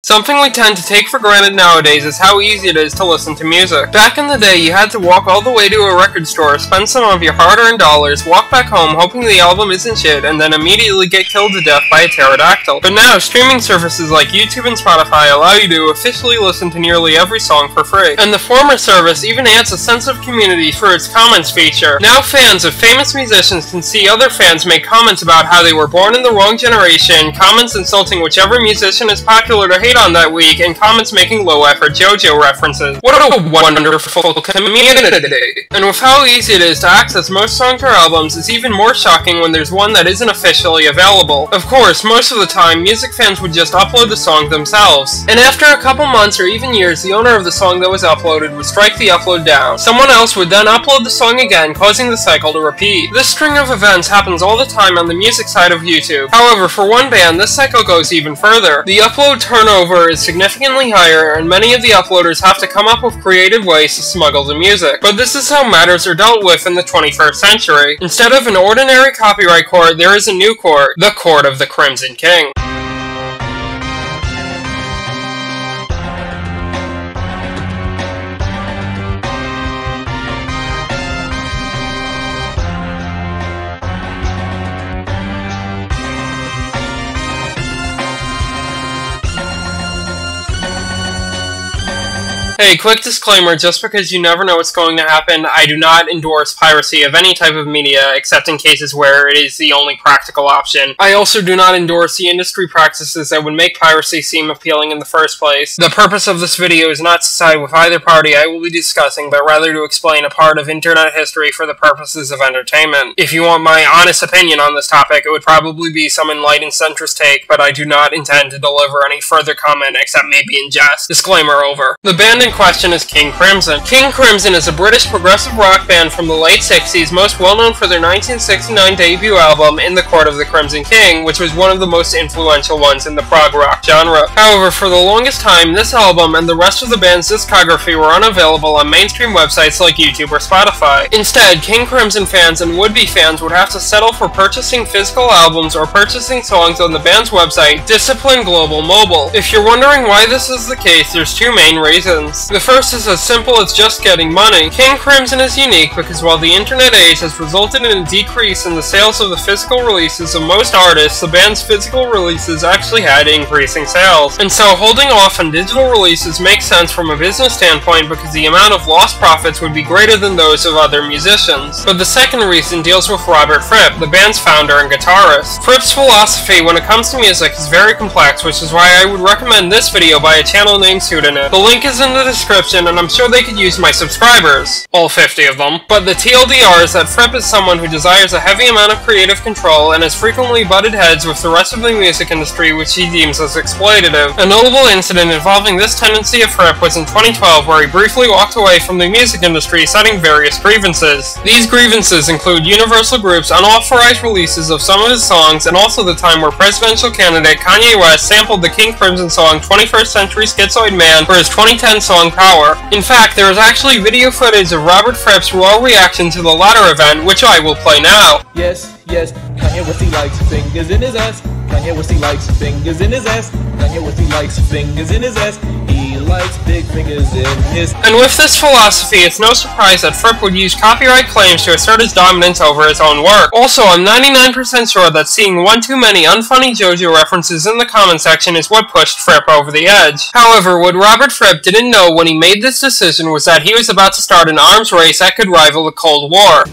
Something we tend to take for granted nowadays is how easy it is to listen to music. Back in the day, you had to walk all the way to a record store, spend some of your hard-earned dollars, walk back home hoping the album isn't shit, and then immediately get killed to death by a pterodactyl. But now, streaming services like YouTube and Spotify allow you to officially listen to nearly every song for free. And the former service even adds a sense of community through its comments feature. Now fans of famous musicians can see other fans make comments about how they were born in the wrong generation, comments insulting whichever musician is popular to hate on that week, and comments making low-effort JoJo references. What a wonderful community! And with how easy it is to access most songs or albums, it's even more shocking when there's one that isn't officially available. Of course, most of the time, music fans would just upload the song themselves. And after a couple months or even years, the owner of the song that was uploaded would strike the upload down. Someone else would then upload the song again, causing the cycle to repeat. This string of events happens all the time on the music side of YouTube. However, for one band, this cycle goes even further. The upload turnover is significantly higher, and many of the uploaders have to come up with creative ways to smuggle the music. But this is how matters are dealt with in the 21st century. Instead of an ordinary copyright court, there is a new court, the Court of the Crimson King. Hey, quick disclaimer, just because you never know what's going to happen, I do not endorse piracy of any type of media, except in cases where it is the only practical option. I also do not endorse the industry practices that would make piracy seem appealing in the first place. The purpose of this video is not to side with either party I will be discussing, but rather to explain a part of internet history for the purposes of entertainment. If you want my honest opinion on this topic, it would probably be some enlightened centrist take, but I do not intend to deliver any further comment except maybe in jest. Disclaimer over. The band in question is King Crimson. King Crimson is a British progressive rock band from the late 60s, most well known for their 1969 debut album, In the Court of the Crimson King, which was one of the most influential ones in the prog rock genre. However, for the longest time, this album and the rest of the band's discography were unavailable on mainstream websites like YouTube or Spotify. Instead, King Crimson fans and would-be fans would have to settle for purchasing physical albums or purchasing songs on the band's website, Discipline Global Mobile. If you're wondering why this is the case, there's two main reasons. The first is as simple as just getting money. King Crimson is unique because while the internet age has resulted in a decrease in the sales of the physical releases of most artists, the band's physical releases actually had increasing sales. And so holding off on digital releases makes sense from a business standpoint because the amount of lost profits would be greater than those of other musicians. But the second reason deals with Robert Fripp, the band's founder and guitarist. Fripp's philosophy when it comes to music is very complex, which is why I would recommend this video by a channel named Pseudonym. The link is in the description, and I'm sure they could use my subscribers. All 50 of them. But the TLDR is that Fripp is someone who desires a heavy amount of creative control and has frequently butted heads with the rest of the music industry, which he deems as exploitative. A notable incident involving this tendency of Fripp was in 2012, where he briefly walked away from the music industry citing various grievances. These grievances include Universal Group's unauthorized releases of some of his songs, and also the time where presidential candidate Kanye West sampled the King Crimson song 21st Century Schizoid Man for his 2010 song Power. In fact, there is actually video footage of Robert Fripp's raw reaction to the latter event, which I will play now. Yes, Kanye West, he likes fingers in his ass. Kanye West, he likes fingers in his ass. Kanye West, he likes fingers in his ass. He likes big fingers in his... And with this philosophy, it's no surprise that Fripp would use copyright claims to assert his dominance over his own work. Also, I'm 99% sure that seeing one too many unfunny JoJo references in the comment section is what pushed Fripp over the edge. However, what Robert Fripp didn't know when he made this decision was that he was about to start an arms race that could rival the Cold War.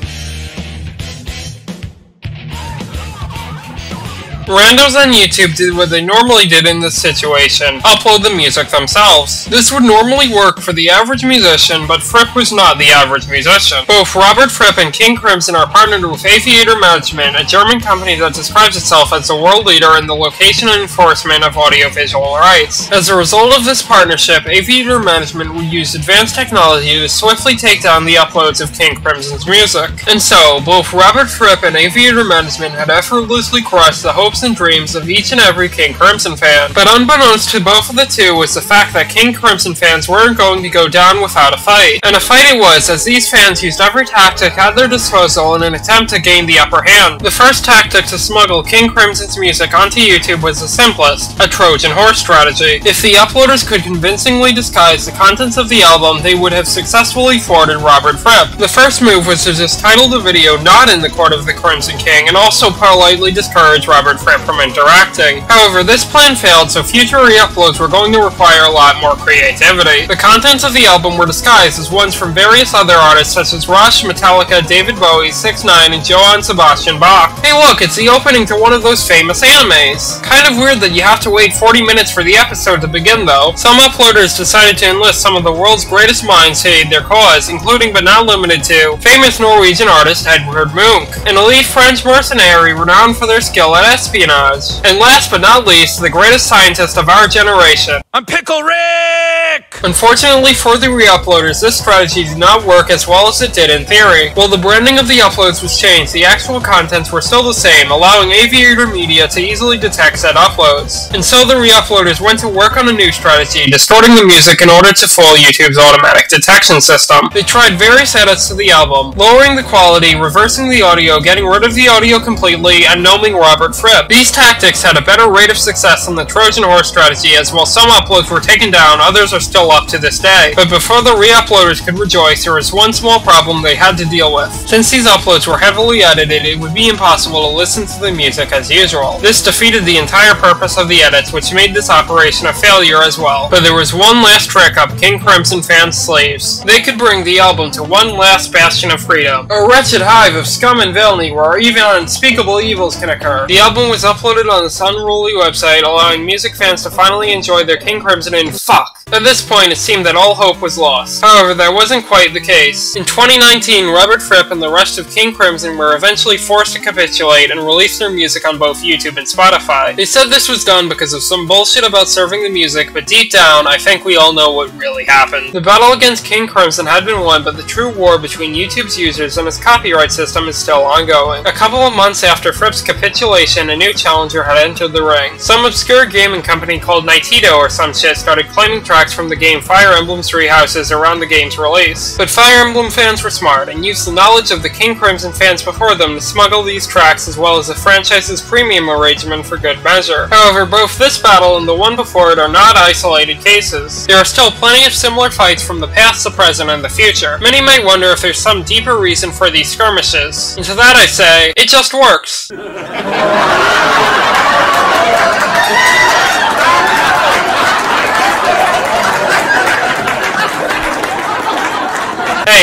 Randos on YouTube did what they normally did in this situation, upload the music themselves. This would normally work for the average musician, but Fripp was not the average musician. Both Robert Fripp and King Crimson are partnered with Aviator Management, a German company that describes itself as the world leader in the location and enforcement of audiovisual rights. As a result of this partnership, Aviator Management would use advanced technology to swiftly take down the uploads of King Crimson's music. And so, both Robert Fripp and Aviator Management had effortlessly crushed the hopes hopes and dreams of each and every King Crimson fan. But unbeknownst to both of the two was the fact that King Crimson fans weren't going to go down without a fight. And a fight it was, as these fans used every tactic at their disposal in an attempt to gain the upper hand. The first tactic to smuggle King Crimson's music onto YouTube was the simplest, a Trojan horse strategy. If the uploaders could convincingly disguise the contents of the album, they would have successfully thwarted Robert Fripp. The first move was to just title the video Not in the Court of the Crimson King, and also politely discourage Robert Fripp from interacting. However, this plan failed, so future re-uploads were going to require a lot more creativity. The contents of the album were disguised as ones from various other artists such as Rush, Metallica, David Bowie, 6ix9ine, and Johann Sebastian Bach. Hey look, it's the opening to one of those famous animes. Kind of weird that you have to wait 40 minutes for the episode to begin though. Some uploaders decided to enlist some of the world's greatest minds to aid their cause, including but not limited to famous Norwegian artist Edvard Munch, an elite French mercenary renowned for their skill at espionage, and last but not least, the greatest scientist of our generation. I'm Pickle Rick! Unfortunately for the re-uploaders, this strategy did not work as well as it did in theory. While the branding of the uploads was changed, the actual contents were still the same, allowing Aviator Media to easily detect said uploads. And so the re-uploaders went to work on a new strategy, distorting the music in order to fool YouTube's automatic detection system. They tried various edits to the album, lowering the quality, reversing the audio, getting rid of the audio completely, and gnoming Robert Fripp. These tactics had a better rate of success than the Trojan horse strategy, as while some uploads were taken down, others are still up to this day. But before the re-uploaders could rejoice, there was one small problem they had to deal with. Since these uploads were heavily edited, it would be impossible to listen to the music as usual. This defeated the entire purpose of the edits, which made this operation a failure as well. But there was one last trick up King Crimson fans' sleeves. They could bring the album to one last bastion of freedom, a wretched hive of scum and villainy where even unspeakable evils can occur. The album was uploaded on this unruly website, allowing music fans to finally enjoy their King Crimson in fuck. At this point, it seemed that all hope was lost. However, that wasn't quite the case. In 2019, Robert Fripp and the rest of King Crimson were eventually forced to capitulate and release their music on both YouTube and Spotify. They said this was done because of some bullshit about serving the music, but deep down, I think we all know what really happened. The battle against King Crimson had been won, but the true war between YouTube's users and its copyright system is still ongoing. A couple of months after Fripp's capitulation, a new challenger had entered the ring. Some obscure gaming company called Nintendo or some shit started claiming tracks from the game Fire Emblem Three Houses around the game's release. But Fire Emblem fans were smart and used the knowledge of the King Crimson fans before them to smuggle these tracks as well as the franchise's premium arrangement for good measure. However, both this battle and the one before it are not isolated cases. There are still plenty of similar fights from the past, the present, and the future. Many might wonder if there's some deeper reason for these skirmishes. And to that I say, it just works.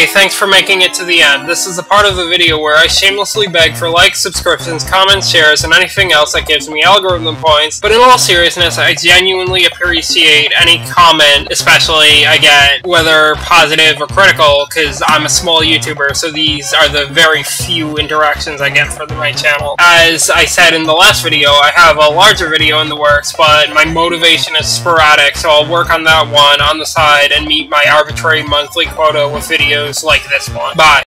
Hey, thanks for making it to the end. This is the part of the video where I shamelessly beg for likes, subscriptions, comments, shares, and anything else that gives me algorithm points. But in all seriousness, I genuinely appreciate any comment, especially, I get, whether positive or critical, because I'm a small YouTuber, so these are the very few interactions I get from my channel. As I said in the last video, I have a larger video in the works, but my motivation is sporadic, so I'll work on that one on the side and meet my arbitrary monthly quota with videos like this one. Bye.